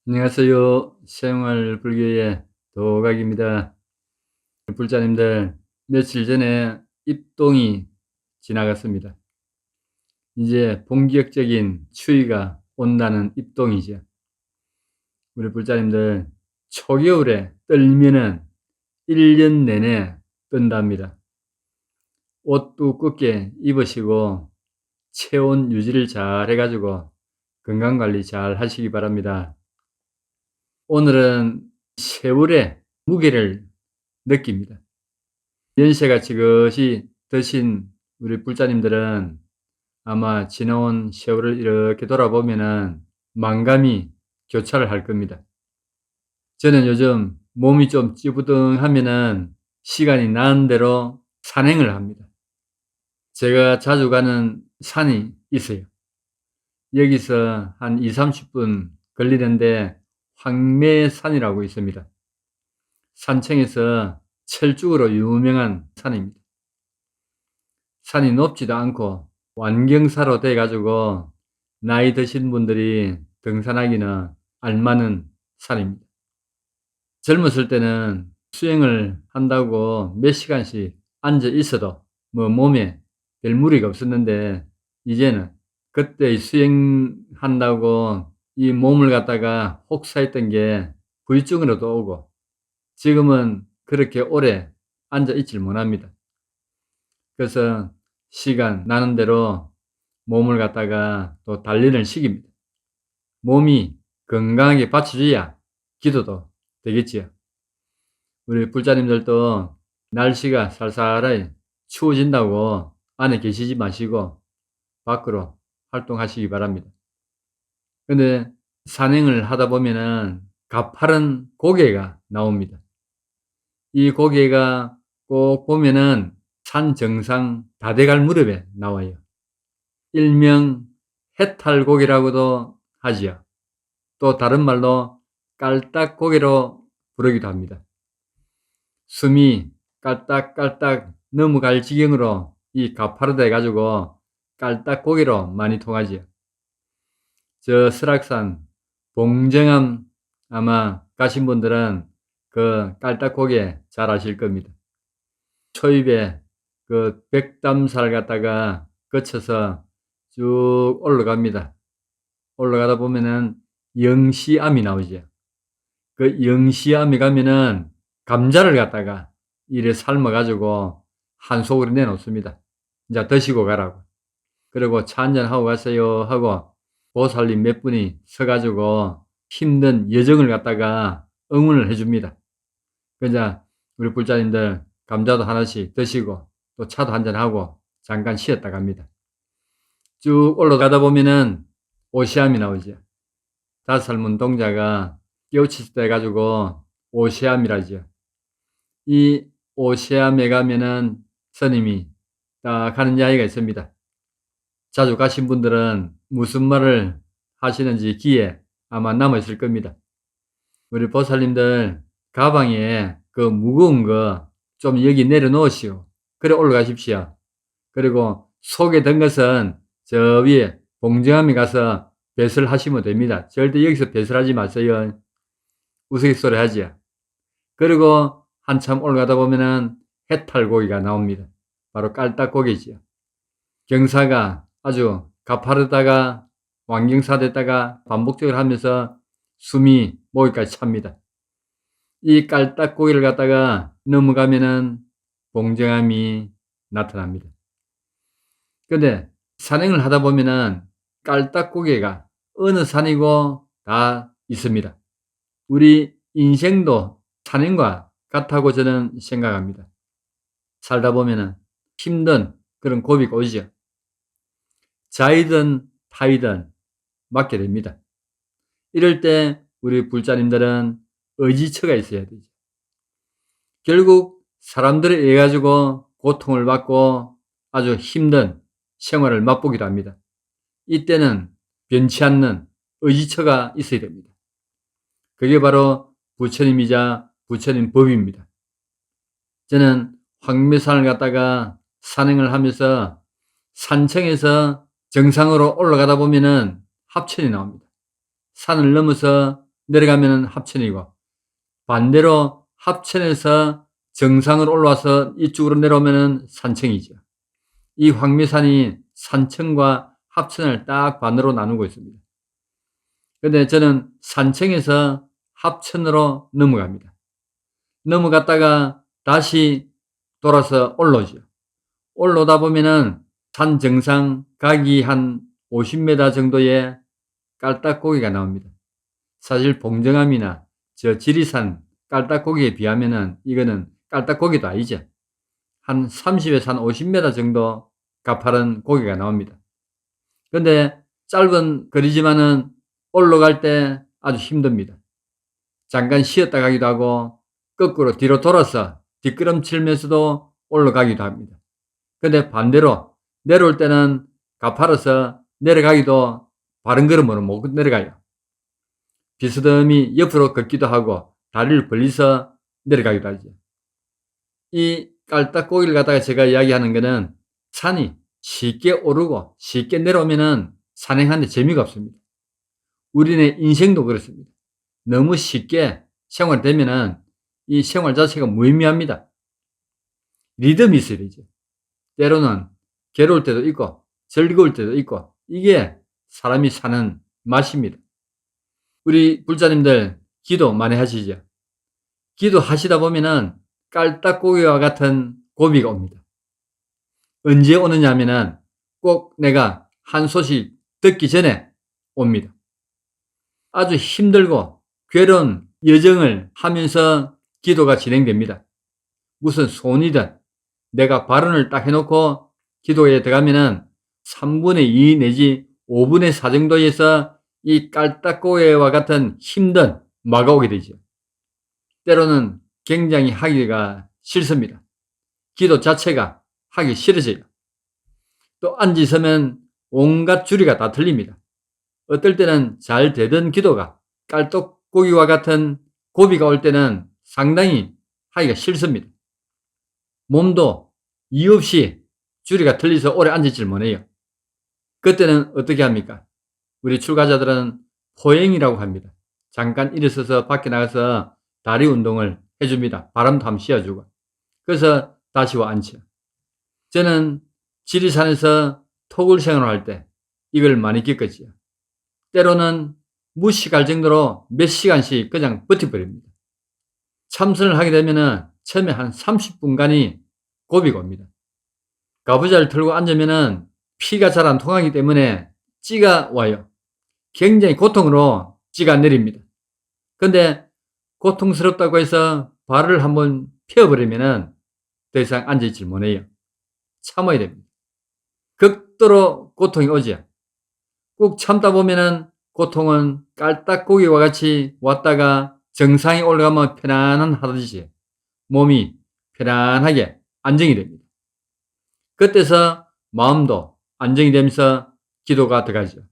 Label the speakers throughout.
Speaker 1: 안녕하세요. 생활불교의 도각입니다. 불자님들, 며칠 전에 입동이 지나갔습니다. 이제 본격적인 추위가 온다는 입동이죠. 우리 불자님들, 초겨울에 떨면은 1년 내내 뜬답니다. 옷 두껍게 입으시고 체온 유지를 잘 해가지고 건강관리 잘 하시기 바랍니다. 오늘은 세월의 무게를 느낍니다. 연세가 지긋이 드신 우리 불자님들은 아마 지나온 세월을 이렇게 돌아보면은 만감이 교차를 할 겁니다. 저는 요즘 몸이 좀 찌부둥하면은 시간이 나는 대로 산행을 합니다. 제가 자주 가는 산이 있어요. 여기서 한 20-30분 걸리는데 황매산이라고 있습니다. 산청에서 철쭉으로 유명한 산입니다. 산이 높지도 않고 완경사로 돼가지고 나이 드신 분들이 등산하기는 알맞은 산입니다. 젊었을 때는 수영을 한다고 몇 시간씩 앉아 있어도 몸에 별 무리가 없었는데, 이제는 그때 수영한다고 이 몸을 갖다가 혹사했던 게 부유증으로도 오고, 지금은 그렇게 오래 앉아 있질 못합니다. 그래서 시간 나는 대로 몸을 갖다가 또 단련을 시킵니다. 몸이 건강하게 받쳐줘야 기도도 되겠지요. 우리 불자님들도 날씨가 살살하게 추워진다고 안에 계시지 마시고 밖으로 활동하시기 바랍니다. 근데 산행을 하다 보면은 가파른 고개가 나옵니다. 이 고개가 꼭 보면은 산 정상 다대갈 무렵에 나와요. 일명 해탈고개라고도 하지요. 또 다른 말로 깔딱고개로 부르기도 합니다. 숨이 깔딱깔딱 넘어갈 지경으로 이 가파르다 해가지고 깔딱고개로 많이 통하지요. 저 설악산 봉정암 아마 가신 분들은 그 깔딱고개 잘 아실 겁니다. 초입에 그 백담살 갖다가 거쳐서 쭉 올라갑니다. 올라가다 보면은 영시암이 나오죠. 그 영시암에 가면은 감자를 갖다가 이래 삶아가지고 한 속으로 내놓습니다. 이제 드시고 가라고. 그리고 차 한잔 하고 가세요 하고 보살님 몇 분이 서가지고 힘든 여정을 갖다가 응원을 해줍니다. 그러자 우리 불자님들 감자도 하나씩 드시고 또 차도 한잔 하고 잠깐 쉬었다 갑니다. 쭉 올라가다 보면은 오시암이 나오죠. 5살 동자가 깨우치다 해가지고 오시암이라죠. 이 오시암에 가면은 스님이 딱 하는 이야기가 있습니다. 자주 가신 분들은 무슨 말을 하시는지 귀에 아마 남아있을 겁니다. 우리 보살님들 가방에 그 무거운 거 좀 여기 내려놓으시오. 그래 올라가십시오. 그리고 속에 든 것은 저 위에 봉정암에 가서 배설하시면 됩니다. 절대 여기서 배설하지 마세요. 우스갯소리 하지요. 그리고 한참 올라가다 보면은 해탈고기가 나옵니다. 바로 깔딱고기지요. 경사가 아주 가파르다가 완경사 됐다가 반복적으로 하면서 숨이 목에까지 찹니다. 이 깔딱고기를 갖다가 넘어가면은 봉정암이 나타납니다. 근데 산행을 하다 보면은 깔딱고개가 어느 산이고 다 있습니다. 우리 인생도 산행과 같다고 저는 생각합니다. 살다 보면은 힘든 그런 고비가 오죠. 자이든 타이든 맞게 됩니다. 이럴 때 우리 불자님들은 의지처가 있어야 되죠. 결국 사람들에 의해 가지고 고통을 받고 아주 힘든 생활을 맛보기도 합니다. 이때는 변치 않는 의지처가 있어야 됩니다. 그게 바로 부처님이자 부처님 법입니다. 저는 황매산을 갔다가 산행을 하면서 산청에서 정상으로 올라가다 보면은 합천이 나옵니다. 산을 넘어서 내려가면 합천이고, 반대로 합천에서 정상으로 올라와서 이쪽으로 내려오면 산청이죠. 이 황미산이 산청과 합천을 딱 반으로 나누고 있습니다. 그런데 저는 산청에서 합천으로 넘어갑니다. 넘어갔다가 다시 돌아서 올라오죠. 올라오다 보면은 산 정상 가기 한 50m 정도의 깔딱고개가 나옵니다. 사실 봉정암이나 저 지리산 깔딱고개에 비하면은 이거는 깔딱고개도 아니죠. 한 30에서 한 50m 정도 가파른 고개가 나옵니다. 그런데 짧은 거리지만은 올라갈 때 아주 힘듭니다. 잠깐 쉬었다 가기도 하고 거꾸로 뒤로 돌아서 뒷걸음치면서도 올라가기도 합니다. 근데 반대로 내려올 때는 가파라서 내려가기도 바른 걸음으로 못 내려가요. 비스듬히 옆으로 걷기도 하고 다리를 벌리서 내려가기도 하죠. 이 깔딱고기를 갖다가 제가 이야기하는 거는 산이 쉽게 오르고 쉽게 내려오면은 산행하는데 재미가 없습니다. 우리네 인생도 그렇습니다. 너무 쉽게 생활되면은 이 생활 자체가 무의미합니다. 리듬이 있어야 되죠. 때로는 괴로울 때도 있고 즐거울 때도 있고 이게 사람이 사는 맛입니다. 우리 불자님들 기도 많이 하시죠. 기도하시다 보면은 깔딱고기와 같은 고비가 옵니다. 언제 오느냐 하면은 꼭 내가 한 소식 듣기 전에 옵니다. 아주 힘들고 괴로운 여정을 하면서 기도가 진행됩니다. 무슨 소원이든 내가 발언을 딱 해놓고 기도에 들어가면은 3분의 2 내지 5분의 4 정도에서 이 깔딱고개와 같은 힘든 마가 오게 되죠. 때로는 굉장히 하기가 싫습니다. 기도 자체가 하기 싫어져요. 또 앉으서면 온갖 주리가 다 틀립니다. 어떨 때는 잘 되던 기도가 깔딱고기와 같은 고비가 올 때는 상당히 하기가 싫습니다. 몸도 이유 없이 주리가 틀려서 오래 앉았질 못해요. 그때는 어떻게 합니까? 우리 출가자들은 포행이라고 합니다. 잠깐 일어서서 밖에 나가서 다리 운동을 해줍니다. 바람도 한번 씌워주고. 그래서 다시 와 앉죠. 저는 지리산에서 토굴 생활할 때 이걸 많이 겪었지요. 때로는 무식할 정도로 몇 시간씩 그냥 버텨버립니다. 참선을 하게 되면은 처음에 한 30분간이 고비가 옵니다. 가부좌를 틀고 앉으면은 피가 잘 안 통하기 때문에 찌가 와요. 굉장히 고통으로 찌가 내립니다. 근데 고통스럽다고 해서 발을 한번 펴버리면은 더 이상 앉아있질 못해요. 참아야 됩니다. 극도로 고통이 오죠. 꾹 참다 보면은 고통은 깔딱고기와 같이 왔다가 정상에 올라가면 편안한 하듯이 몸이 편안하게 안정이 됩니다. 그때서 마음도 안정이 되면서 기도가 들어가죠.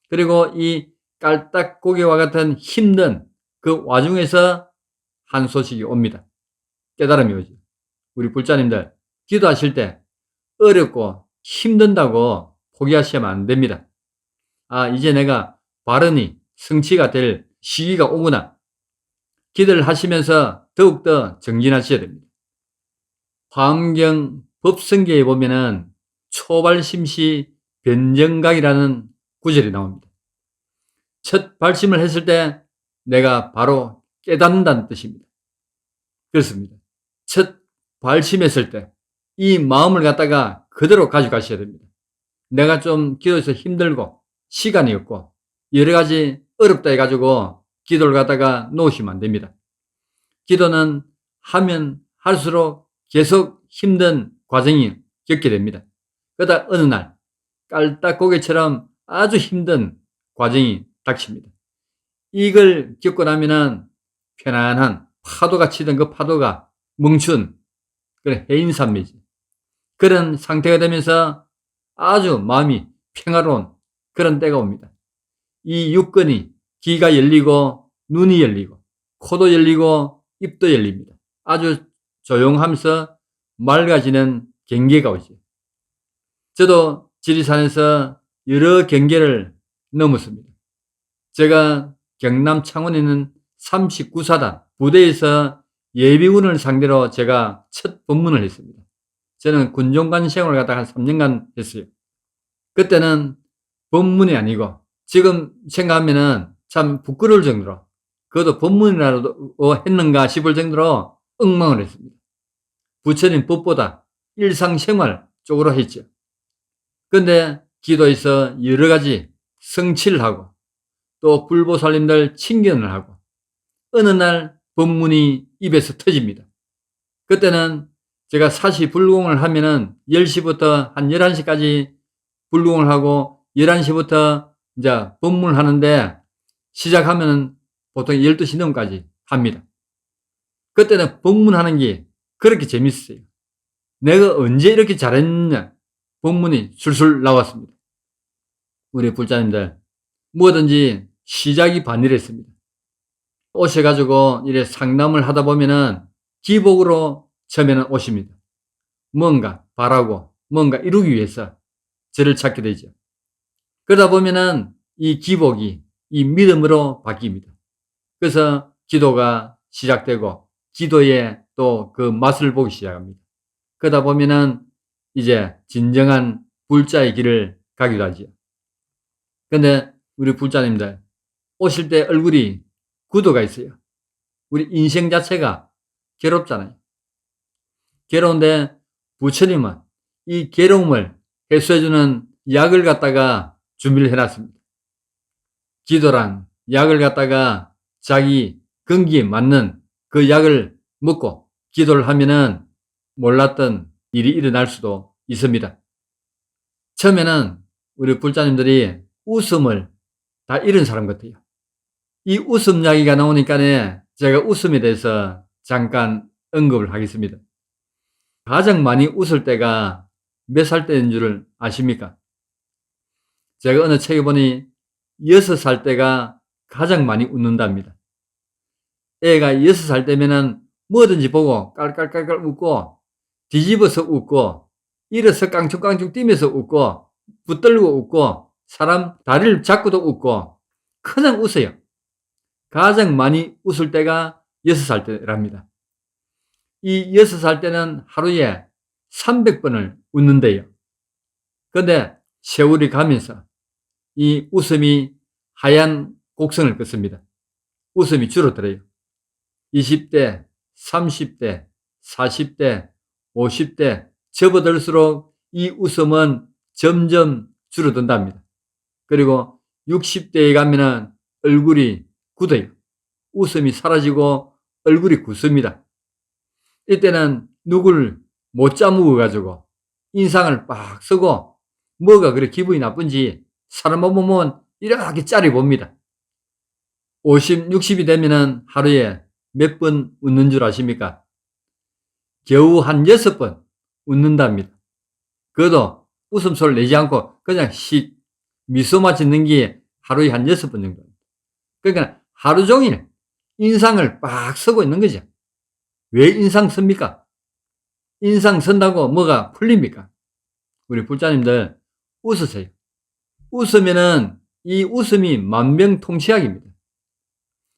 Speaker 1: 그리고 이 깔딱고기와 같은 힘든 그 와중에서 한 소식이 옵니다. 깨달음이 오죠. 우리 불자님들 기도하실 때 어렵고 힘든다고 포기하시면 안 됩니다. 아, 이제 내가 발언이 성취가 될 시기가 오구나. 기도를 하시면서 더욱더 정진하셔야 됩니다. 화엄경 법성계에 보면은 초발심시 변정각이라는 구절이 나옵니다. 첫 발심을 했을 때 내가 바로 깨닫는다는 뜻입니다. 그렇습니다. 첫 발심했을 때 이 마음을 갖다가 그대로 가져가셔야 됩니다. 내가 좀 기도해서 힘들고 시간이 없고 여러 가지 어렵다 해가지고 기도를 갖다가 놓으시면 안 됩니다. 기도는 하면 할수록 계속 힘든 과정이 겪게 됩니다. 그러다 어느 날 깔딱고개처럼 아주 힘든 과정이 닥칩니다. 이걸 겪고 나면은 편안한 파도가 치던 그 파도가 멈춘 그런 해인산미지. 그런 상태가 되면서 아주 마음이 평화로운 그런 때가 옵니다. 이 육근이 귀가 열리고 눈이 열리고 코도 열리고 입도 열립니다. 아주 조용하면서 맑아지는 경계가 오죠. 저도 지리산에서 여러 경계를 넘었습니다. 제가 경남 창원에 있는 39사단 부대에서 예비군을 상대로 제가 첫 법문을 했습니다. 저는 군종관 생활을 갖다가 한 3년간 했어요. 그때는 법문이 아니고 지금 생각하면은 참 부끄러울 정도로, 그것도 법문이라도 했는가 싶을 정도로 엉망을 했습니다. 부처님 법보다 일상생활 쪽으로 했죠. 그런데 기도에서 여러 가지 성취를 하고 또 불보살님들 친견을 하고 어느 날 법문이 입에서 터집니다. 그때는 제가 사시 불공을 하면은 10시부터 한 11시까지 불공을 하고 11시부터 이제 법문을 하는데 시작하면은 보통 12시 넘까지 합니다. 그때는 법문하는 게 그렇게 재밌었어요. 내가 언제 이렇게 잘했느냐, 법문이 술술 나왔습니다. 우리 불자님들 뭐든지 시작이 반이랬습니다. 오셔가지고 이래 상담을 하다 보면은 기복으로 처음에는 오십니다. 뭔가 바라고 뭔가 이루기 위해서 저를 찾게 되죠. 그러다 보면은 이 기복이 이 믿음으로 바뀝니다. 그래서 기도가 시작되고 기도에 또 그 맛을 보기 시작합니다. 그러다 보면은 이제 진정한 불자의 길을 가기도 하죠. 근데 우리 불자님들 오실 때 얼굴이 구도가 있어요. 우리 인생 자체가 괴롭잖아요. 괴로운데 부처님은 이 괴로움을 해소해주는 약을 갖다가 준비를 해놨습니다. 기도란 약을 갖다가 자기 건기에 맞는 그 약을 먹고 기도를 하면은 몰랐던 일이 일어날 수도 있습니다. 처음에는 우리 불자님들이 웃음을 다 잃은 사람 같아요. 이 웃음 이야기가 나오니까 제가 웃음에 대해서 잠깐 언급을 하겠습니다. 가장 많이 웃을 때가 몇 살 때인 줄 아십니까? 제가 어느 책에 보니 6살 때가 가장 많이 웃는답니다. 애가 6살 때면은 뭐든지 보고 깔깔깔깔 웃고 뒤집어서 웃고 일어서 깡충깡충 뛰면서 웃고 붙들고 웃고 사람 다리를 잡고도 웃고 그냥 웃어요. 가장 많이 웃을 때가 6살 때랍니다. 이 6살 때는 하루에 300번을 웃는데요. 그런데 세월이 가면서 이 웃음이 하얀 곡선을 긋습니다. 웃음이 줄어들어요. 20대, 30대, 40대, 50대 접어들수록 이 웃음은 점점 줄어든답니다. 그리고 60대에 가면은 얼굴이 굳어요. 웃음이 사라지고 얼굴이 굳습니다. 이때는 누굴 못 짜먹어가지고 인상을 빡 쓰고 뭐가 그렇게 기분이 나쁜지 사람만 보면 이렇게 짜리 봅니다. 50, 60이 되면은 하루에 몇 번 웃는 줄 아십니까? 겨우 한 6번 웃는답니다. 그것도 웃음소리를 내지 않고 그냥 미소만 짓는 게 하루에 한 6번 정도. 그러니까 하루 종일 인상을 빡 쓰고 있는 거죠. 왜 인상 씁니까? 인상 쓴다고 뭐가 풀립니까? 우리 불자님들 웃으세요. 웃으면은 이 웃음이 만병통치약입니다.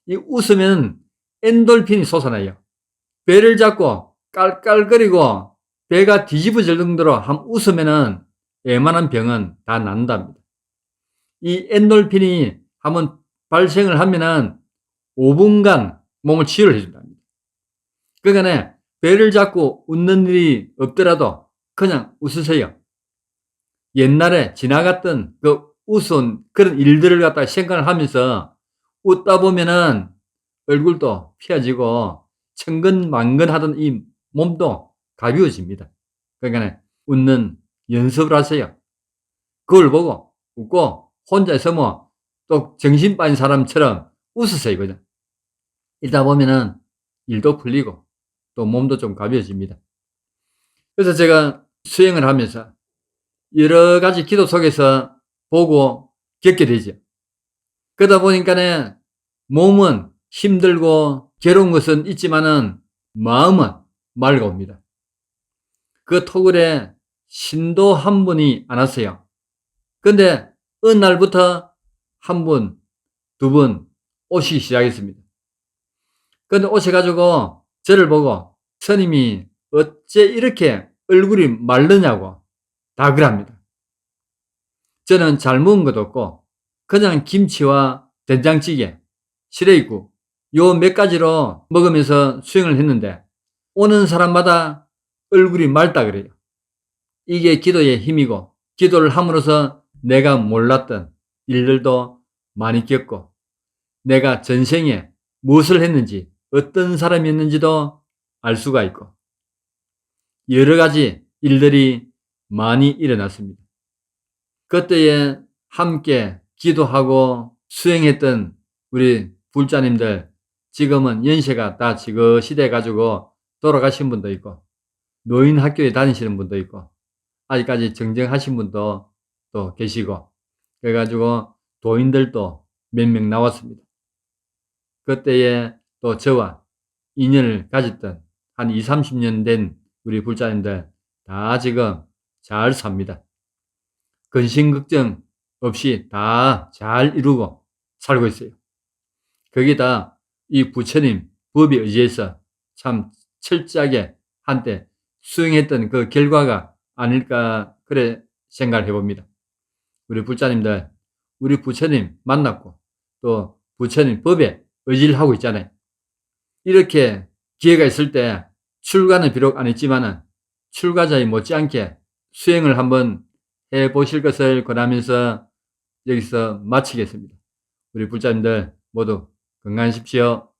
Speaker 1: 이 웃으면 엔돌핀이 솟아나요. 배를 잡고 깔깔거리고 배가 뒤집어질 정도로 한 웃으면은 웬만한 병은 다 난답니다. 이 엔돌핀이 한번 발생을 하면은 5분간 몸을 치유를 해준답니다. 그러니까 배를 잡고 웃는 일이 없더라도 그냥 웃으세요. 옛날에 지나갔던 그 웃은 그런 일들을 갖다가 생각을 하면서 웃다 보면은 얼굴도 피어지고 천근만근하던 이 몸도 가벼워집니다. 그러니까 웃는 연습을 하세요. 그걸 보고 웃고 혼자 있으면 또 정신 빠진 사람처럼 웃으세요. 그죠? 이러다 보면은 일도 풀리고 또 몸도 좀 가벼워집니다. 그래서 제가 수행을 하면서 여러 가지 기도 속에서 보고 겪게 되죠. 그러다 보니까 몸은 힘들고 괴로운 것은 있지만은 마음은 맑아옵니다. 그 토굴에 신도 한 분이 안 왔어요. 근데 어느 날부터 한 분, 두 분 오시기 시작했습니다. 그런데 오셔가지고 저를 보고 스님이 어째 이렇게 얼굴이 마르냐고 다 그럽니다. 저는 잘 먹은 것도 없고 그냥 김치와 된장찌개, 시래기국 요 몇 가지로 먹으면서 수행을 했는데 오는 사람마다 얼굴이 맑다 그래요. 이게 기도의 힘이고 기도를 함으로써 내가 몰랐던 일들도 많이 겪고 내가 전생에 무엇을 했는지 어떤 사람이었는지도 알 수가 있고 여러 가지 일들이 많이 일어났습니다. 그때에 함께 기도하고 수행했던 우리 불자님들 지금은 연세가 다 지긋이 돼가지고 돌아가신 분도 있고 노인 학교에 다니시는 분도 있고 아직까지 정정하신 분도 또 계시고 그래가지고 도인들도 몇 명 나왔습니다. 그때에 또 저와 인연을 가졌던 한 20, 30년 된 우리 불자님들 다 지금 잘 삽니다. 근심 걱정 없이 다 잘 이루고 살고 있어요. 거기다 이 부처님 법에 의지해서 참 철저하게 한때 수행했던 그 결과가 아닐까 그래 생각을 해봅니다. 우리 불자님들 우리 부처님 만났고 또 부처님 법에 의지를 하고 있잖아요. 이렇게 기회가 있을 때 출가는 비록 안 했지만은 출가자에 못지않게 수행을 한번 해보실 것을 권하면서 여기서 마치겠습니다. 우리 불자님들 모두 건강하십시오.